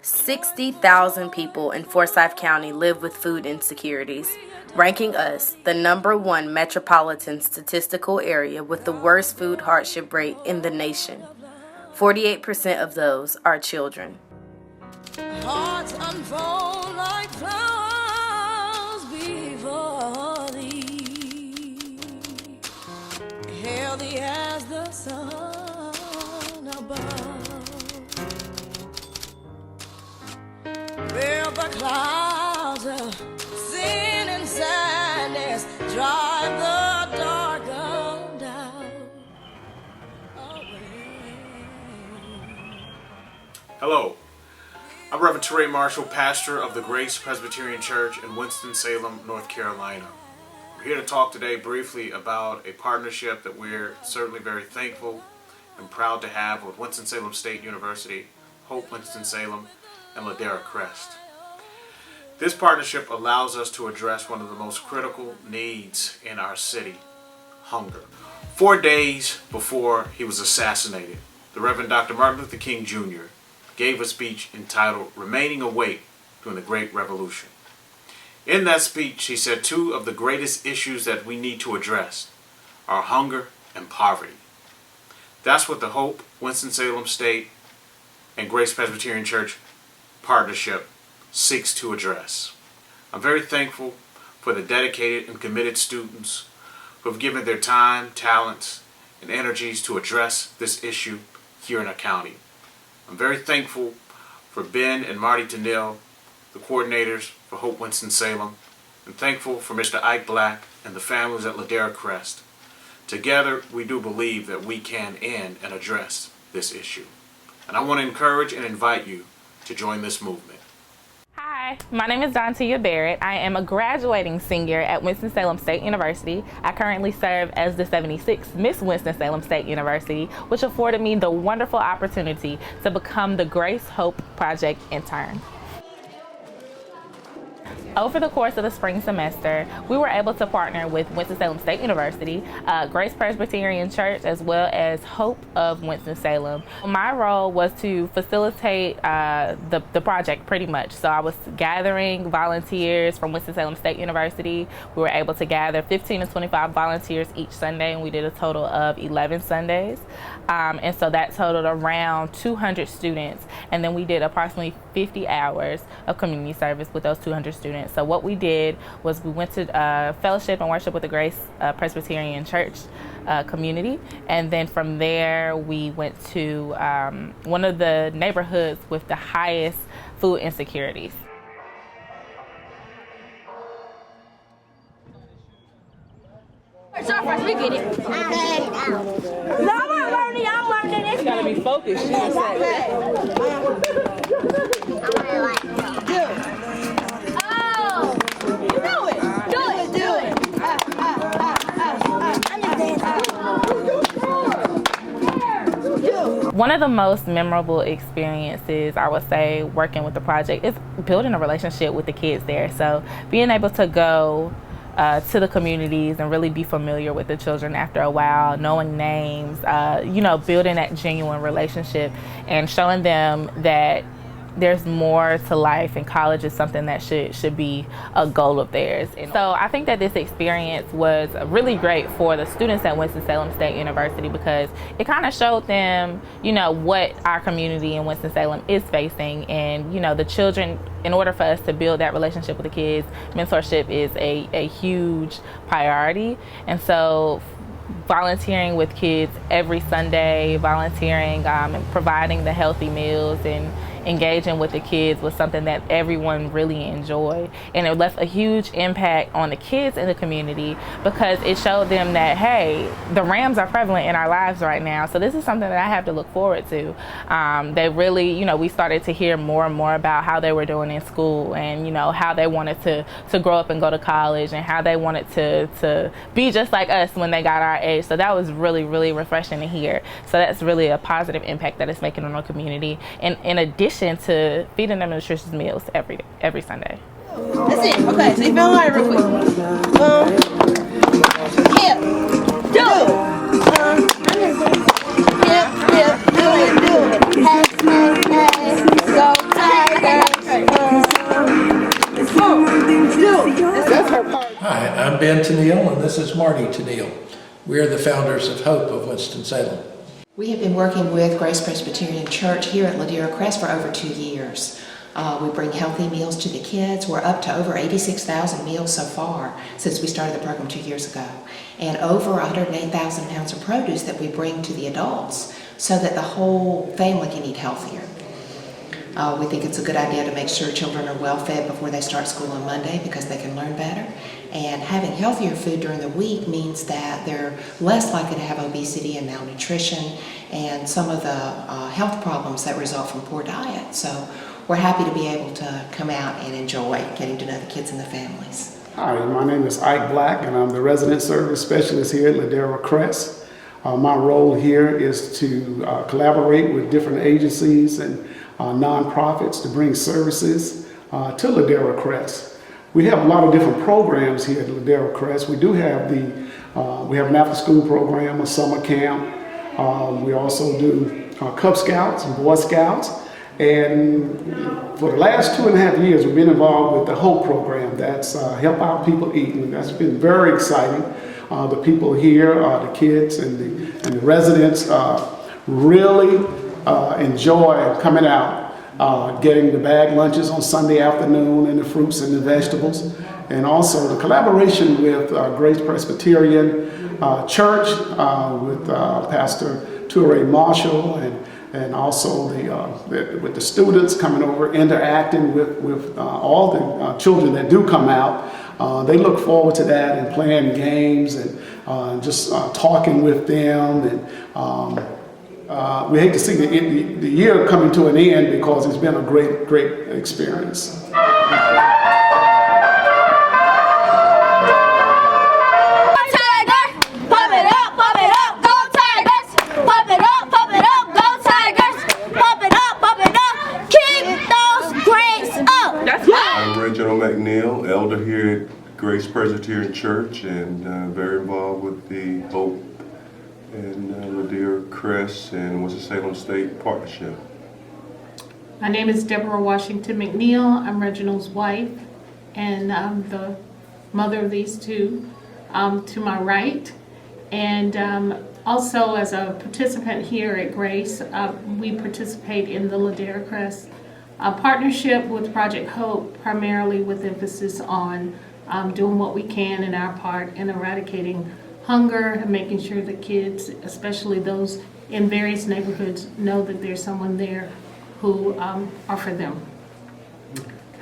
60,000 people in Forsyth County live with food insecurities, ranking us the #1 metropolitan statistical area with the worst food hardship rate in the nation. 48% of those are children. Hearts unfold like flowers before thee, healthy as the sun above, where the clouds of sin and sadness drive the dark down away. Hello. I'm Reverend Terray Marshall, pastor of the Grace Presbyterian Church in Winston-Salem, North Carolina. We're here to talk today briefly about a partnership that we're certainly very thankful and proud to have with Winston-Salem State University, H.O.P.E Winston-Salem, and Ladera Crest. This partnership allows us to address one of the most critical needs in our city, hunger. 4 days before he was assassinated, the Reverend Dr. Martin Luther King Jr. gave a speech entitled Remaining Awake During the Great Revolution. In that speech, he said two of the greatest issues that we need to address are hunger and poverty. That's what the H.O.P.E Winston-Salem State and Grace Presbyterian Church partnership seeks to address. I'm very thankful for the dedicated and committed students who have given their time, talents, and energies to address this issue here in our county. I'm very thankful for Ben and Marty, the coordinators for H.O.P.E Winston-Salem, and thankful for Mr. Ike Black and the families at Ladera Crest. Together, we do believe that we can end and address this issue. And I want to encourage and invite you to join this movement. Hi, my name is Donte Barrett. I am a graduating senior at Winston-Salem State University. I currently serve as the 76th Miss Winston-Salem State University, which afforded me the wonderful opportunity to become the Grace H.O.P.E Project intern. Over the course of the spring semester, we were able to partner with Winston-Salem State University, Grace Presbyterian Church, as well as H.O.P.E of Winston-Salem. My role was to facilitate the project pretty much. So I was gathering volunteers from Winston-Salem State University. We were able to gather 15 to 25 volunteers each Sunday, and we did a total of 11 Sundays. And so that totaled around 200 students. And then we did approximately 50 hours of community service with those 200 students. So what we did was we went to fellowship and worship with the Grace Presbyterian Church community, and then from there we went to one of the neighborhoods with the highest food insecurities. So first we get it. No, I'm learning. It's gotta be focused. One of the most memorable experiences, I would say, working with the project is building a relationship with the kids there. So being able to go to the communities and really be familiar with the children after a while, knowing names, building that genuine relationship and showing them that there's more to life, and college is something that should be a goal of theirs. And so I think that this experience was really great for the students at Winston-Salem State University because it kind of showed them, what our community in Winston-Salem is facing. And, the children, in order for us to build that relationship with the kids, mentorship is a huge priority. And so volunteering with kids every Sunday, volunteering and providing the healthy meals and engaging with the kids was something that everyone really enjoyed, and it left a huge impact on the kids in the community because it showed them that, hey, the Rams are prevalent in our lives right now, so this is something that I have to look forward to. They really, we started to hear more and more about how they were doing in school, and how they wanted to grow up and go to college, and how they wanted to be just like us when they got our age. So that was really, really refreshing to hear. So that's really a positive impact that it's making on our community, and in addition to feeding them nutritious meals every Sunday. That's it. Okay, so you feel alright real quick. Hip, do it. Hip, do it. Hey, hey, hey. So tired. I'm Ben Tennille, and this is Marty Tennille. We are the founders of H.O.P.E of Winston-Salem. We have been working with Grace Presbyterian Church here at Ladera Crest for over 2 years. We bring healthy meals to the kids. We're up to over 86,000 meals so far since we started the program 2 years ago, and over 108,000 pounds of produce that we bring to the adults so that the whole family can eat healthier. We think it's a good idea to make sure children are well fed before they start school on Monday because they can learn better. And having healthier food during the week means that they're less likely to have obesity and malnutrition and some of the health problems that result from poor diet. So we're happy to be able to come out and enjoy getting to know the kids and the families. Hi, my name is Ike Black, and I'm the Resident Service Specialist here at Ladera Crest. My role here is to collaborate with different agencies and nonprofits to bring services to Ladera Crest. We have a lot of different programs here at Ladera Crest. We do have we have an after-school program, a summer camp. We also do Cub Scouts and Boy Scouts. And for the last 2.5 years, we've been involved with the H.O.P.E program. That's Help Our People Eat. And that's been very exciting. The people here, the kids and the residents really enjoy coming out, getting the bag lunches on Sunday afternoon and the fruits and the vegetables. And also the collaboration with Grace Presbyterian Church with Pastor Toure Marshall and also with the students coming over, interacting with all the children that do come out. They look forward to that and playing games and just talking with them. And we hate to see the year coming to an end because it's been a great experience. McNeil, elder here at Grace Presbyterian Church, and very involved with the H.O.P.E and Ladera Crest and Winston-Salem State Partnership. My name is Deborah Washington McNeil. I'm Reginald's wife, and I'm the mother of these two to my right. And also as a participant here at Grace, we participate in the Ladera Crest partnership with Project H.O.P.E, primarily with emphasis on doing what we can in our part in eradicating hunger and making sure the kids, especially those in various neighborhoods, know that there's someone there who are for them.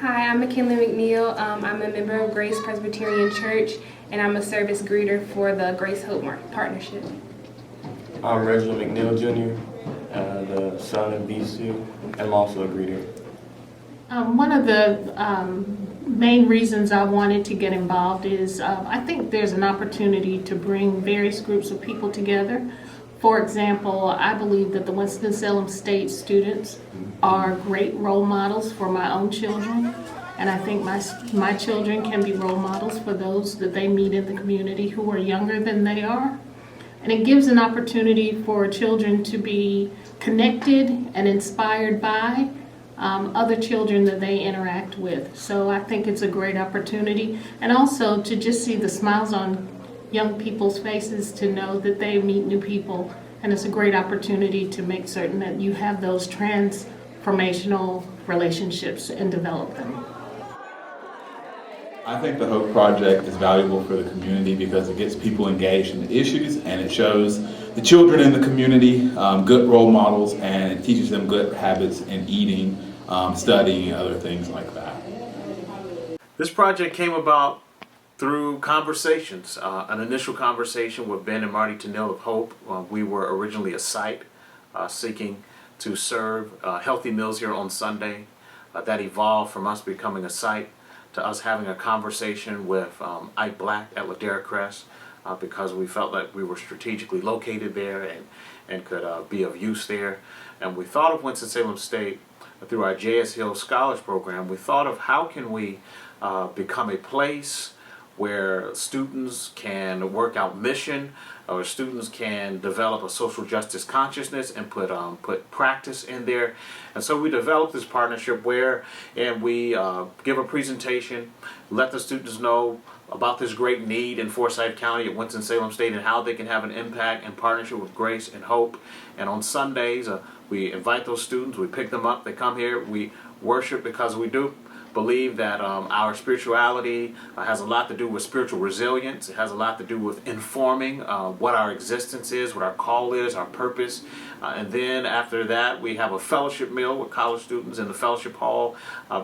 Hi, I'm McKinley McNeil. I'm a member of Grace Presbyterian Church, and I'm a service greeter for the Grace H.O.P.E partnership. I'm Reginald McNeil Jr., the son of BC, and I'm also a greeter. One of the main reasons I wanted to get involved is I think there's an opportunity to bring various groups of people together. For example, I believe that the Winston-Salem State students are great role models for my own children, and I think my children can be role models for those that they meet in the community who are younger than they are. And it gives an opportunity for children to be connected and inspired by other children that they interact with. So I think it's a great opportunity, and also to just see the smiles on young people's faces to know that they meet new people, and it's a great opportunity to make certain that you have those transformational relationships and develop them. I think the H.O.P.E project is valuable for the community because it gets people engaged in the issues, and it shows the children in the community good role models, and it teaches them good habits in eating, studying, and other things like that. This project came about through conversations, an initial conversation with Ben and Marty Tennille of H.O.P.E. We were originally a site seeking to serve healthy meals here on Sunday. That evolved from us becoming a site to us having a conversation with Ike Black at Ladera Crest because we felt like we were strategically located there and could be of use there. And we thought of Winston-Salem State through our J.S. Hill Scholars Program. We thought of how can we become a place where students can work out mission, or students can develop a social justice consciousness and put practice in there. And so we developed this partnership where we give a presentation, let the students know about this great need in Forsyth County at Winston-Salem State and how they can have an impact in partnership with Grace and Hope. And on Sundays, we invite those students, we pick them up, they come here, we worship, because we do believe that our spirituality has a lot to do with spiritual resilience. It has a lot to do with informing what our existence is, what our call is, our purpose. And then after that, we have a fellowship meal with college students in the fellowship hall,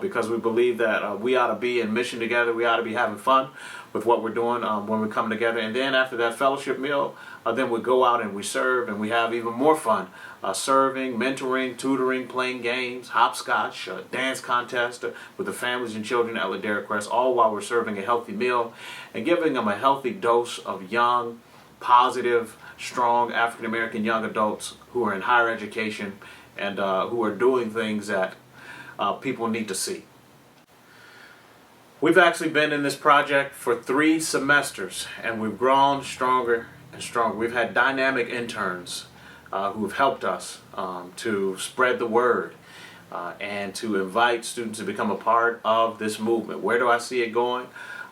because we believe that we ought to be in mission together. We ought to be having fun with what we're doing when we come together. And then after that fellowship meal, then we go out and we serve, and we have even more fun serving, mentoring, tutoring, playing games, hopscotch, dance contest with the families and children at Ladera Crest, all while we're serving a healthy meal and giving them a healthy dose of young, positive, strong African-American young adults who are in higher education and who are doing things that people need to see. We've actually been in this project for 3 semesters, and we've grown stronger and stronger. We've had dynamic interns who have helped us to spread the word and to invite students to become a part of this movement. Where do I see it going?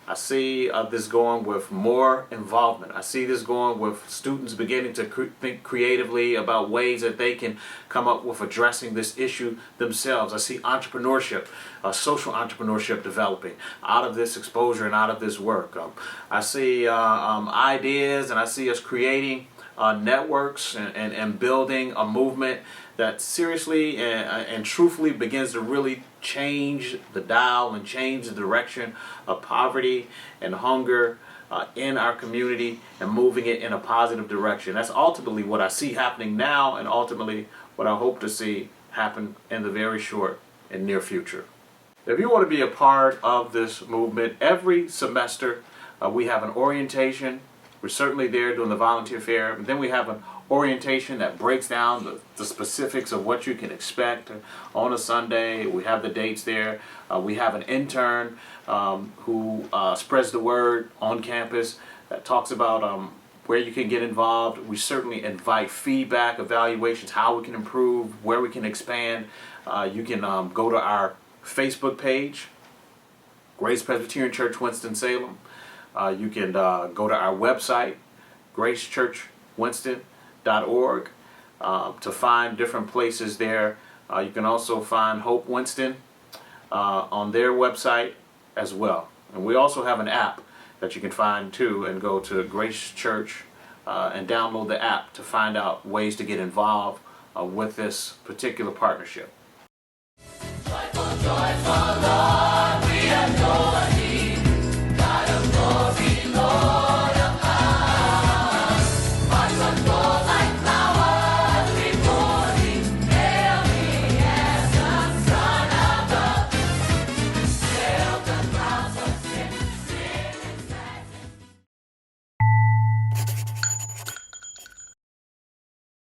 I see this going with more involvement. I see this going with students beginning to think creatively about ways that they can come up with addressing this issue themselves. I see entrepreneurship, social entrepreneurship developing out of this exposure and out of this work. I see ideas, and I see us creating networks and building a movement that seriously and truthfully begins to really change the dial and change the direction of poverty and hunger in our community and moving it in a positive direction. That's ultimately what I see happening now, and ultimately what I hope to see happen in the very short and near future. If you want to be a part of this movement, every semester we have an orientation. We're certainly there doing the volunteer fair. And then we have an orientation that breaks down the specifics of what you can expect on a Sunday. We have the dates there. We have an intern who spreads the word on campus that talks about where you can get involved. We certainly invite feedback, evaluations, how we can improve, where we can expand. You can go to our Facebook page, Grace Presbyterian Church, Winston-Salem. You can go to our website, gracechurchwinston.org, to find different places there. You can also find Hope Winston on their website as well. And we also have an app that you can find too, and go to Grace Church and download the app to find out ways to get involved with this particular partnership.